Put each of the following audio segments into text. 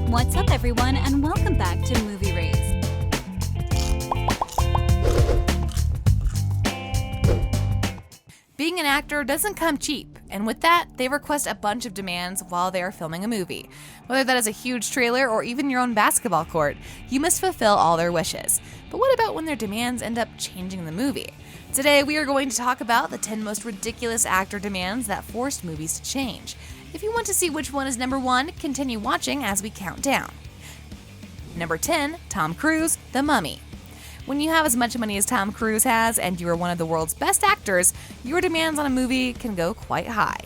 What's up, everyone, and welcome back to Movie Raised. Being an actor doesn't come cheap, and with that, they request a bunch of demands while they are filming a movie. Whether that is a huge trailer or even your own basketball court, you must fulfill all their wishes. But what about when their demands end up changing the movie? Today, we are going to talk about the 10 most ridiculous actor demands that forced movies to change. If you want to see which one is number 1, continue watching as we count down. Number 10, Tom Cruise, The Mummy. When you have as much money as Tom Cruise has and you are one of the world's best actors, your demands on a movie can go quite high.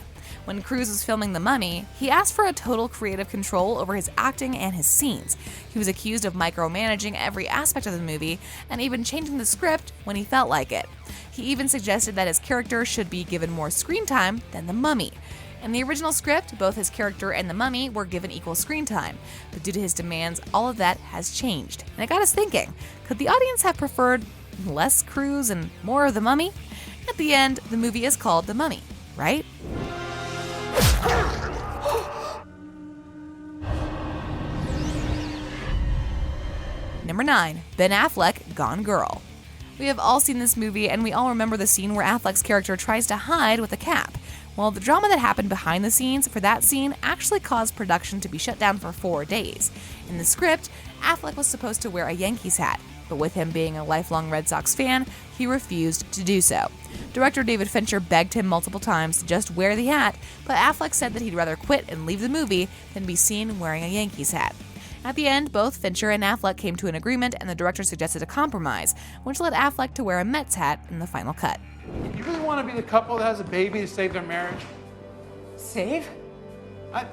When Cruise was filming The Mummy, he asked for a total creative control over his acting and his scenes. He was accused of micromanaging every aspect of the movie and even changing the script when he felt like it. He even suggested that his character should be given more screen time than the Mummy. In the original script, both his character and the Mummy were given equal screen time, but due to his demands, all of that has changed. And it got us thinking, could the audience have preferred less Cruise and more of the Mummy? At the end, the movie is called The Mummy, right? Number 9, Ben Affleck, Gone Girl. We have all seen this movie, and we all remember the scene where Affleck's character tries to hide with a cap. Well, the drama that happened behind the scenes for that scene actually caused production to be shut down for 4 days. In the script, Affleck was supposed to wear a Yankees hat, but with him being a lifelong Red Sox fan, he refused to do so. Director David Fincher begged him multiple times to just wear the hat, but Affleck said that he'd rather quit and leave the movie than be seen wearing a Yankees hat. At the end, both Fincher and Affleck came to an agreement, and the director suggested a compromise, which led Affleck to wear a Mets hat in the final cut. You really want to be the couple that has a baby to save their marriage? Save?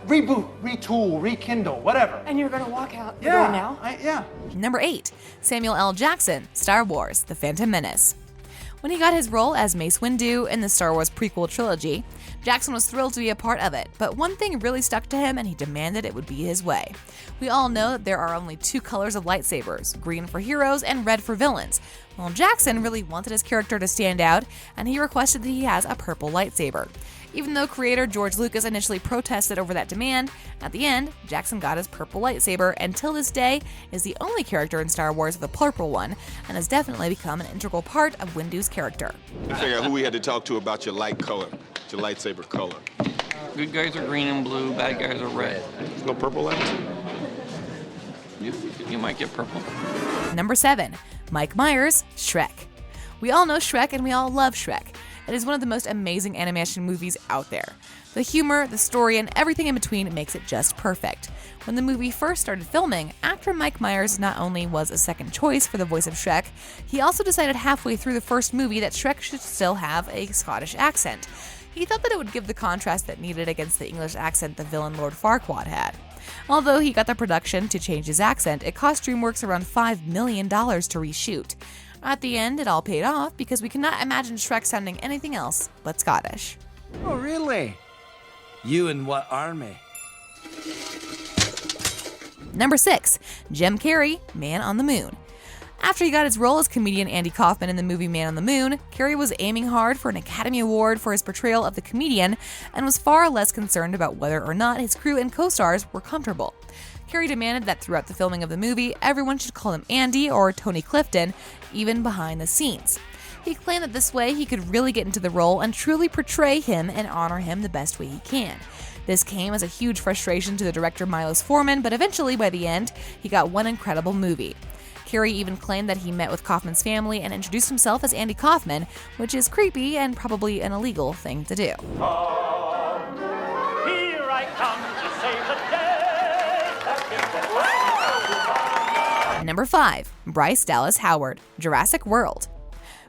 Reboot, retool, rekindle, whatever. And you're gonna walk out the door now? Yeah. Number 8, Samuel L. Jackson, Star Wars, The Phantom Menace. When he got his role as Mace Windu in the Star Wars prequel trilogy, Jackson was thrilled to be a part of it, but one thing really stuck to him and he demanded it would be his way. We all know that there are only 2 colors of lightsabers, green for heroes and red for villains. Well, Jackson really wanted his character to stand out, and he requested that he has a purple lightsaber. Even though creator George Lucas initially protested over that demand, at the end, Jackson got his purple lightsaber and till this day is the only character in Star Wars with a purple one and has definitely become an integral part of Windu's character. Figure out who we had to talk to about your light color, your lightsaber color. Good guys are green and blue, bad guys are red. There's no purple lightsaber? You might get purple. Number 7, Mike Myers, Shrek. We all know Shrek and we all love Shrek. It is one of the most amazing animation movies out there. The humor, the story, and everything in between makes it just perfect. When the movie first started filming, actor Mike Myers not only was a second choice for the voice of Shrek, he also decided halfway through the first movie that Shrek should still have a Scottish accent. He thought that it would give the contrast that needed against the English accent the villain Lord Farquaad had. Although he got the production to change his accent, it cost DreamWorks around $5 million to reshoot. At the end, it all paid off because we cannot imagine Shrek sounding anything else but Scottish. Oh, really? You in what army? Number 6, Jim Carrey, Man on the Moon. After he got his role as comedian Andy Kaufman in the movie Man on the Moon, Carrey was aiming hard for an Academy Award for his portrayal of the comedian and was far less concerned about whether or not his crew and co-stars were comfortable. Carrey demanded that throughout the filming of the movie, everyone should call him Andy or Tony Clifton, even behind the scenes. He claimed that this way he could really get into the role and truly portray him and honor him the best way he can. This came as a huge frustration to the director Milos Forman, but eventually, by the end, he got one incredible movie. Carrey even claimed that he met with Kaufman's family and introduced himself as Andy Kaufman, which is creepy and probably an illegal thing to do. Here I come to save the day. Number 5, Bryce Dallas Howard, Jurassic World.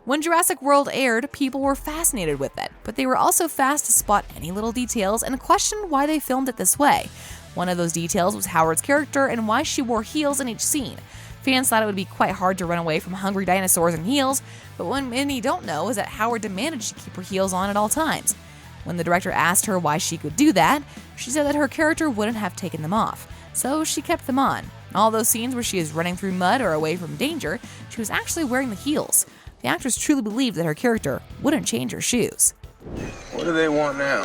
When Jurassic World aired, people were fascinated with it, but they were also fast to spot any little details and question why they filmed it this way. One of those details was Howard's character and why she wore heels in each scene. Fans thought it would be quite hard to run away from hungry dinosaurs in heels, but what many don't know is that Howard demanded she keep her heels on at all times. When the director asked her why she could do that, she said that her character wouldn't have taken them off, so she kept them on. All those scenes where she is running through mud or away from danger, she was actually wearing the heels. The actress truly believed that her character wouldn't change her shoes. What do they want now?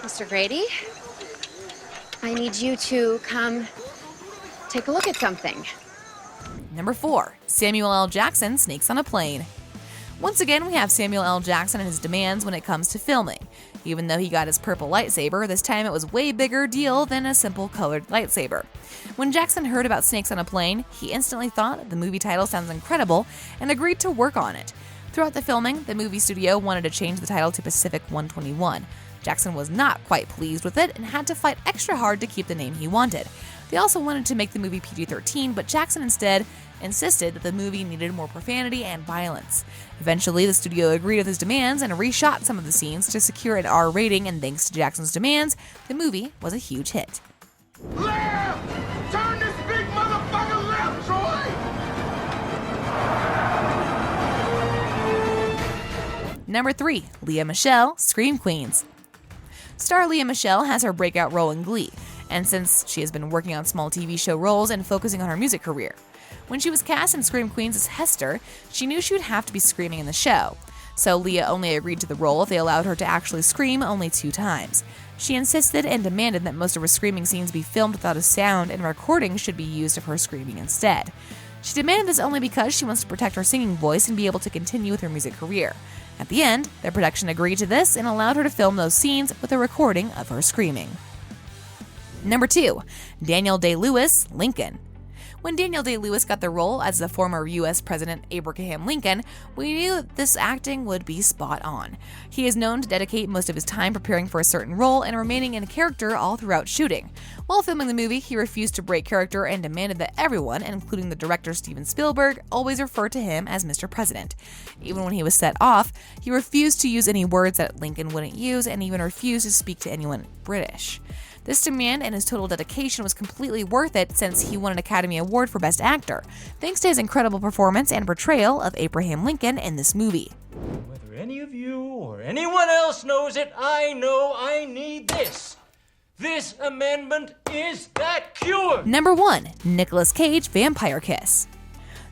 Mr. Grady, I need you to come take a look at something. Number 4. Samuel L. Jackson sneaks on a plane. Once again, we have Samuel L. Jackson and his demands when it comes to filming. Even though he got his purple lightsaber, this time it was way bigger deal than a simple colored lightsaber. When Jackson heard about snakes on a plane, he instantly thought the movie title sounds incredible and agreed to work on it. Throughout the filming, the movie studio wanted to change the title to Pacific 121. Jackson was not quite pleased with it and had to fight extra hard to keep the name he wanted. They also wanted to make the movie PG-13, but Jackson instead insisted that the movie needed more profanity and violence. Eventually, the studio agreed with his demands and reshot some of the scenes to secure an R rating, and thanks to Jackson's demands, the movie was a huge hit. Leah! Turn this big motherfucker left, Troy! Number 3. Leah Michele, Scream Queens. Star Leah Michele has her breakout role in Glee, and since she has been working on small TV show roles and focusing on her music career. When she was cast in Scream Queens as Hester, she knew she would have to be screaming in the show. So Leah only agreed to the role if they allowed her to actually scream only 2 times. She insisted and demanded that most of her screaming scenes be filmed without a sound and recordings should be used of her screaming instead. She demanded this only because she wants to protect her singing voice and be able to continue with her music career. At the end, the production agreed to this and allowed her to film those scenes with a recording of her screaming. Number 2. Daniel Day-Lewis, Lincoln. When Daniel Day-Lewis got the role as the former U.S. President Abraham Lincoln, we knew that this acting would be spot on. He is known to dedicate most of his time preparing for a certain role and remaining in character all throughout shooting. While filming the movie, he refused to break character and demanded that everyone, including the director Steven Spielberg, always refer to him as Mr. President. Even when he was set off, he refused to use any words that Lincoln wouldn't use and even refused to speak to anyone British. This demand and his total dedication was completely worth it since he won an Academy Award for Best Actor, thanks to his incredible performance and portrayal of Abraham Lincoln in this movie. Whether any of you or anyone else knows it, I know I need this. This amendment is that cure. Number 1. Nicolas Cage, Vampire Kiss.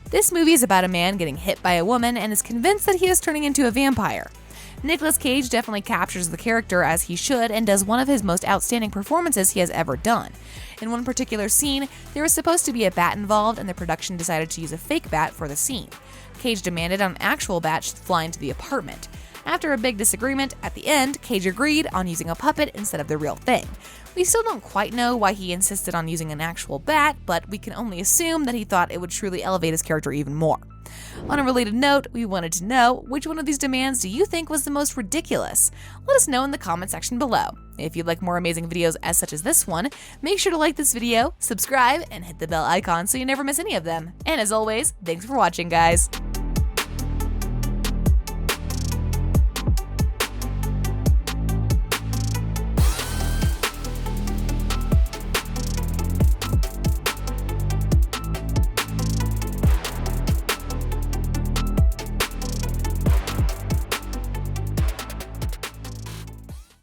This movie is about a man getting hit by a woman and is convinced that he is turning into a vampire. Nicolas Cage definitely captures the character as he should and does one of his most outstanding performances he has ever done. In one particular scene, there was supposed to be a bat involved and the production decided to use a fake bat for the scene. Cage demanded an actual bat fly into the apartment. After a big disagreement, at the end, Cage agreed on using a puppet instead of the real thing. We still don't quite know why he insisted on using an actual bat, but we can only assume that he thought it would truly elevate his character even more. On a related note, we wanted to know, which one of these demands do you think was the most ridiculous? Let us know in the comment section below. If you'd like more amazing videos as such as this one, make sure to like this video, subscribe, and hit the bell icon so you never miss any of them. And as always, thanks for watching, guys.